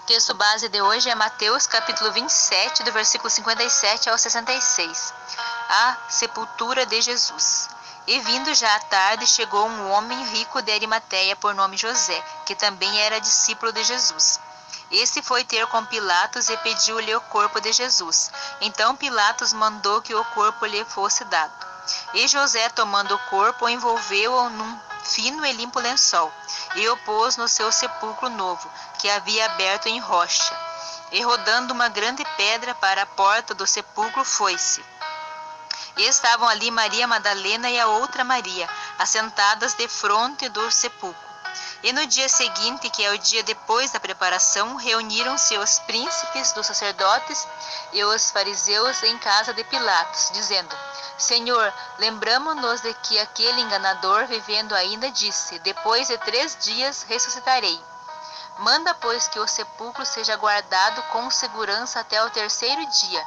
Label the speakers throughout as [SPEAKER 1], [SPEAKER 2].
[SPEAKER 1] Texto base de hoje é Mateus capítulo 27, do versículo 57 ao 66. A sepultura de Jesus. E vindo já à tarde, chegou um homem rico de Arimateia, por nome José, que também era discípulo de Jesus. Este foi ter com Pilatos e pediu-lhe o corpo de Jesus. Então Pilatos mandou que o corpo lhe fosse dado. E José, tomando o corpo, envolveu-o num fino e limpo lençol, e o pôs no seu sepulcro novo, que havia aberto em rocha. E rodando uma grande pedra para a porta do sepulcro, foi-se. E estavam ali Maria Madalena e a outra Maria, assentadas defronte do sepulcro. E no dia seguinte, que é o dia depois da preparação, reuniram-se os príncipes dos sacerdotes e os fariseus em casa de Pilatos, dizendo: Senhor, lembramo-nos de que aquele enganador, vivendo ainda, disse: depois de 3 dias ressuscitarei. Manda, pois, que o sepulcro seja guardado com segurança até o 3º dia.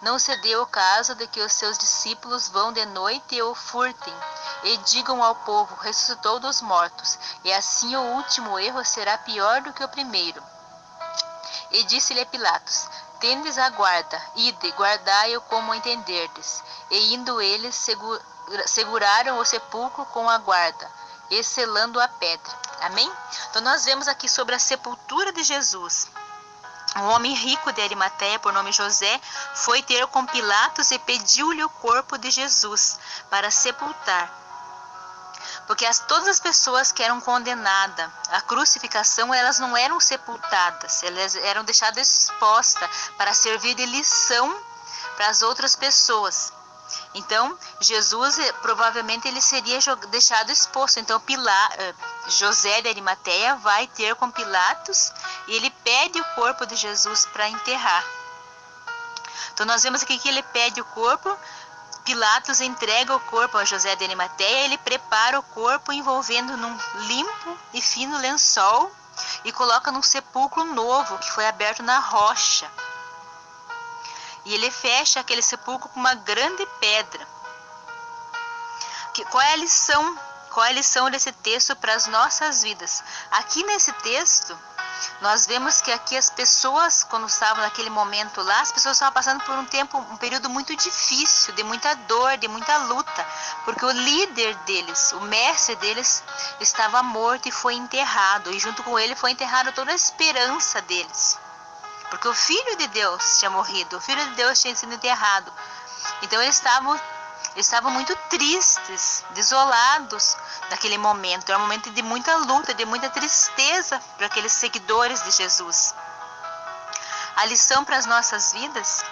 [SPEAKER 1] Não se dê o caso de que os seus discípulos vão de noite e o furtem, e digam ao povo: ressuscitou dos mortos, e assim o último erro será pior do que o primeiro. E disse-lhe Pilatos: tendes a guarda, ide, guardai-o como entenderdes. E indo eles, seguraram o sepulcro com a guarda, e selando a pedra. Amém? Então nós vemos aqui sobre a sepultura de Jesus. Um homem rico de Arimateia, por nome José, foi ter com Pilatos e pediu-lhe o corpo de Jesus para sepultar. Porque todas as pessoas que eram condenadas à crucificação, elas não eram sepultadas, elas eram deixadas expostas para servir de lição para as outras pessoas. Então, Jesus, provavelmente, ele seria deixado exposto. Então, José de Arimateia vai ter com Pilatos e ele pede o corpo de Jesus para enterrar. Então, nós vemos aqui que ele pede o corpo, Pilatos entrega o corpo a José de Arimateia, ele prepara o corpo envolvendo num limpo e fino lençol e coloca num sepulcro novo que foi aberto na rocha. E ele fecha aquele sepulcro com uma grande pedra. Qual é a lição? Qual é a lição desse texto para as nossas vidas? Aqui nesse texto, nós vemos que aqui as pessoas, quando estavam naquele momento lá, as pessoas estavam passando por um período muito difícil, de muita dor, de muita luta, porque o líder deles, o mestre deles, estava morto e foi enterrado, e junto com ele foi enterrada toda a esperança deles. Porque o Filho de Deus tinha morrido, o Filho de Deus tinha sido enterrado. Então eles estavam muito tristes, desolados naquele momento. Era um momento de muita luta, de muita tristeza para aqueles seguidores de Jesus. A lição para as nossas vidas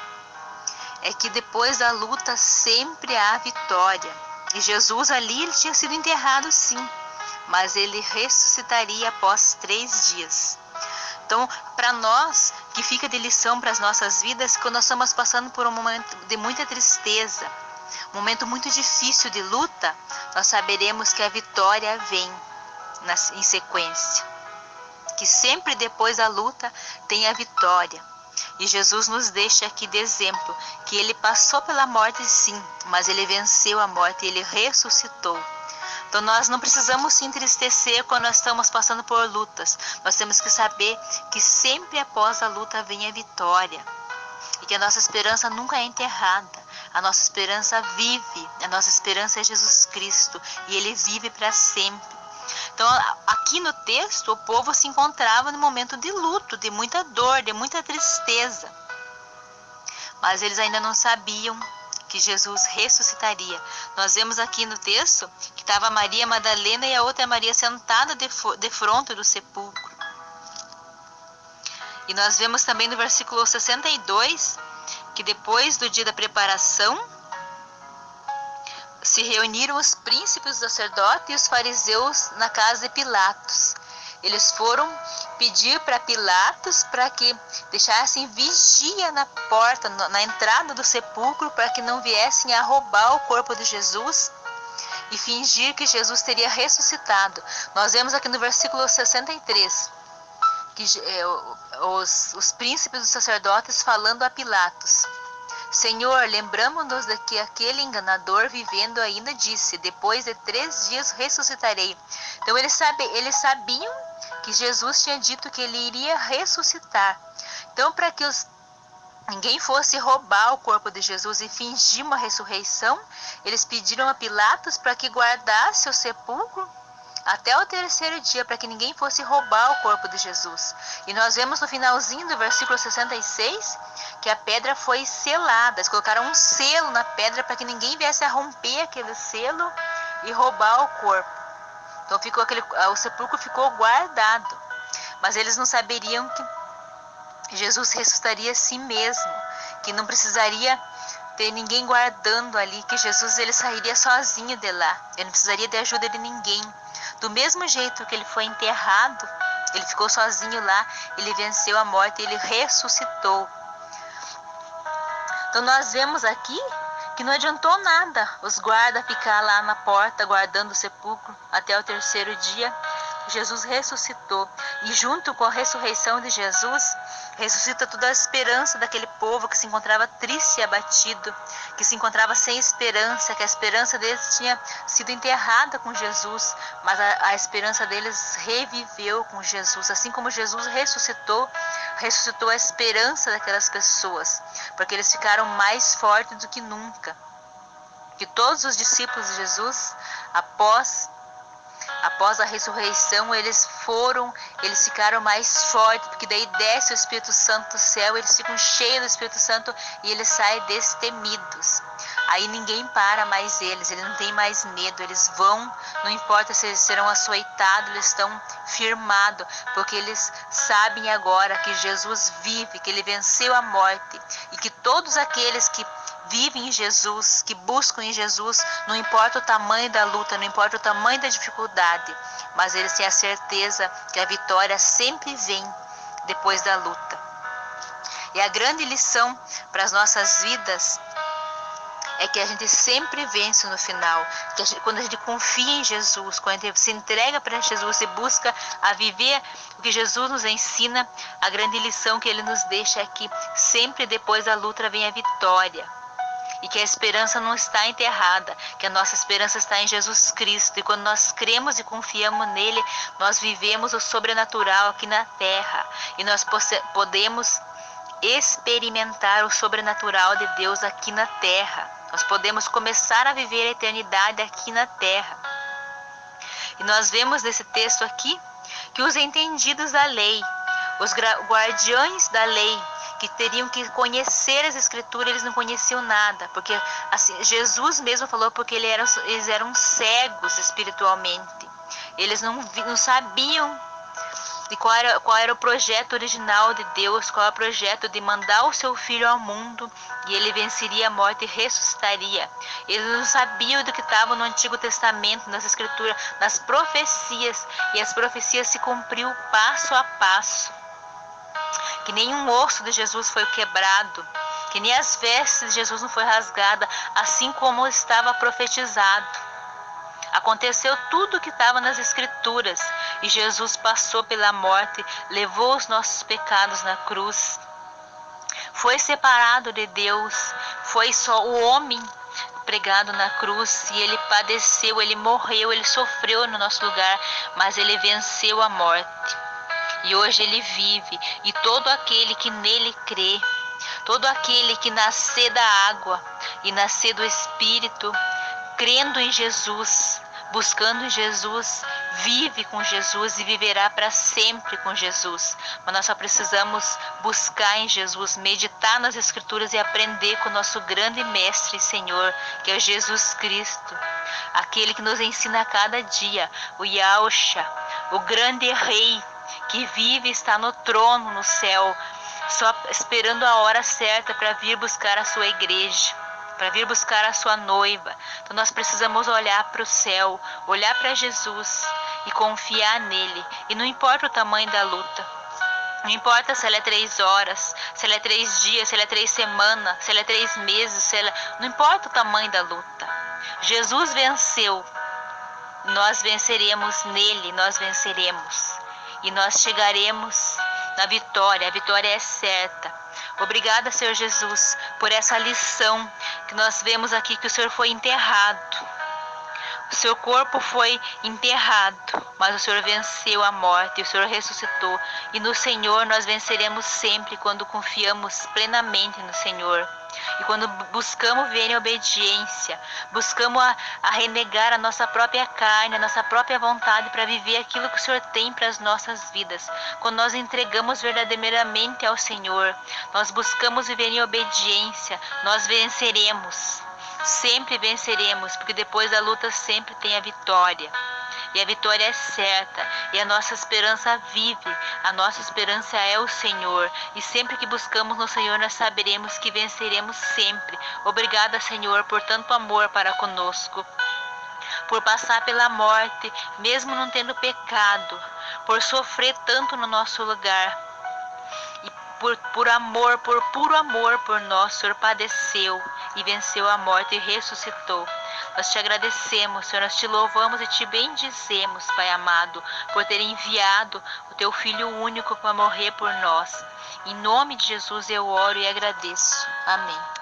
[SPEAKER 1] é que depois da luta sempre há vitória. E Jesus ali, ele tinha sido enterrado sim, mas ele ressuscitaria após 3 dias. Então, para nós, que fica de lição para as nossas vidas, quando nós estamos passando por um momento de muita tristeza, um momento muito difícil de luta, nós saberemos que a vitória vem em sequência. Que sempre depois da luta tem a vitória. E Jesus nos deixa aqui de exemplo, que ele passou pela morte sim, mas ele venceu a morte e ele ressuscitou. Então nós não precisamos se entristecer quando nós estamos passando por lutas. Nós temos que saber que sempre após a luta vem a vitória. E que a nossa esperança nunca é enterrada. A nossa esperança vive. A nossa esperança é Jesus Cristo. E Ele vive para sempre. Então aqui no texto o povo se encontrava no momento de luto, de muita dor, de muita tristeza. Mas eles ainda não sabiam que Jesus ressuscitaria. Nós vemos aqui no texto que estava Maria Madalena e a outra Maria sentada defronte do sepulcro. E nós vemos também no versículo 62 que depois do dia da preparação se reuniram os príncipes dos sacerdotes e os fariseus na casa de Pilatos. Eles foram pedir para Pilatos para que deixassem vigia na porta, na entrada do sepulcro, para que não viessem a roubar o corpo de Jesus e fingir que Jesus teria ressuscitado. Nós vemos aqui no versículo 63 que os príncipes dos sacerdotes falando a Pilatos: Senhor, lembramo-nos de que aquele enganador, vivendo ainda, disse: depois de 3 dias ressuscitarei. Então eles sabiam que Jesus tinha dito que ele iria ressuscitar. Então, para que ninguém fosse roubar o corpo de Jesus e fingir uma ressurreição, eles pediram a Pilatos para que guardasse o sepulcro até o terceiro dia, para que ninguém fosse roubar o corpo de Jesus. E nós vemos no finalzinho do versículo 66 que a pedra foi selada. Eles colocaram um selo na pedra para que ninguém viesse a romper aquele selo e roubar o corpo. Então o sepulcro ficou guardado. Mas eles não saberiam que Jesus ressuscitaria a si mesmo, que não precisaria ter ninguém guardando ali, que Jesus ele sairia sozinho de lá. Ele não precisaria de ajuda de ninguém. Do mesmo jeito que ele foi enterrado, ele ficou sozinho lá, ele venceu a morte, ele ressuscitou. Então nós vemos aqui que não adiantou nada os guardas ficar lá na porta guardando o sepulcro até o terceiro dia. Jesus ressuscitou, e junto com a ressurreição de Jesus, ressuscita toda a esperança daquele povo que se encontrava triste e abatido, que se encontrava sem esperança, que a esperança deles tinha sido enterrada com Jesus, mas a esperança deles reviveu com Jesus. Assim como Jesus ressuscitou a esperança daquelas pessoas, porque eles ficaram mais fortes do que nunca. Que todos os discípulos de Jesus, após a ressurreição, eles ficaram mais fortes, porque daí desce o Espírito Santo do céu, eles ficam cheios do Espírito Santo e eles saem destemidos. Aí ninguém para mais eles não têm mais medo, eles vão, não importa se eles serão açoitados, eles estão firmados, porque eles sabem agora que Jesus vive, que ele venceu a morte, e que todos aqueles que vivem em Jesus, que buscam em Jesus, não importa o tamanho da luta, não importa o tamanho da dificuldade, mas eles têm a certeza que a vitória sempre vem depois da luta. E a grande lição para as nossas vidas é que a gente sempre vence no final, que quando a gente confia em Jesus, quando a gente se entrega para Jesus e busca a viver o que Jesus nos ensina, a grande lição que ele nos deixa é que sempre depois da luta vem a vitória. E que a esperança não está enterrada, que a nossa esperança está em Jesus Cristo. E quando nós cremos e confiamos nele, nós vivemos o sobrenatural aqui na terra. E nós podemos experimentar o sobrenatural de Deus aqui na terra. Nós podemos começar a viver a eternidade aqui na terra. E nós vemos nesse texto aqui que os entendidos da lei, os guardiões da lei, que teriam que conhecer as escrituras, eles não conheciam nada, porque assim, Jesus mesmo falou, porque eles eram cegos espiritualmente, eles não sabiam de qual era o projeto original de Deus, qual era o projeto de mandar o seu filho ao mundo, e ele venceria a morte e ressuscitaria. Eles não sabiam do que estava no Antigo Testamento, nas escrituras, nas profecias, e as profecias se cumpriu passo a passo. Que nenhum osso de Jesus foi quebrado, que nem as vestes de Jesus não foi rasgada, assim como estava profetizado. Aconteceu tudo o que estava nas escrituras, e Jesus passou pela morte, levou os nossos pecados na cruz, foi separado de Deus, foi só o homem pregado na cruz, e ele padeceu, ele morreu, ele sofreu no nosso lugar, mas ele venceu a morte. E hoje ele vive, e todo aquele que nele crê, todo aquele que nascer da água e nascer do Espírito, crendo em Jesus, buscando em Jesus, vive com Jesus e viverá para sempre com Jesus. Mas nós só precisamos buscar em Jesus, meditar nas Escrituras e aprender com o nosso grande Mestre e Senhor, que é Jesus Cristo, aquele que nos ensina a cada dia, o Yahshua, o grande Rei, que vive e está no trono no céu, só esperando a hora certa para vir buscar a sua igreja, para vir buscar a sua noiva. Então nós precisamos olhar para o céu, olhar para Jesus e confiar nele. E não importa o tamanho da luta, não importa se ela é 3 horas, se ela é 3 dias, se ela é 3 semanas, se ela é 3 meses, não importa o tamanho da luta. Jesus venceu, nós venceremos nele, nós venceremos. E nós chegaremos na vitória, a vitória é certa. Obrigada, Senhor Jesus, por essa lição que nós vemos aqui, que o Senhor foi enterrado. O seu corpo foi enterrado, mas o Senhor venceu a morte, o Senhor ressuscitou. E no Senhor nós venceremos sempre quando confiamos plenamente no Senhor. E quando buscamos ver em obediência, buscamos a renegar a nossa própria carne, a nossa própria vontade para viver aquilo que o Senhor tem para as nossas vidas. Quando nós entregamos verdadeiramente ao Senhor, nós buscamos viver em obediência, nós venceremos. Sempre venceremos, porque depois da luta sempre tem a vitória. E a vitória é certa, e a nossa esperança vive, a nossa esperança é o Senhor. E sempre que buscamos no Senhor, nós saberemos que venceremos sempre. Obrigada, Senhor, por tanto amor para conosco, por passar pela morte, mesmo não tendo pecado, por sofrer tanto no nosso lugar. E por puro amor por nós, o Senhor padeceu e venceu a morte e ressuscitou. Nós te agradecemos, Senhor, nós te louvamos e te bendizemos, Pai amado, por ter enviado o teu Filho único para morrer por nós. Em nome de Jesus eu oro e agradeço. Amém.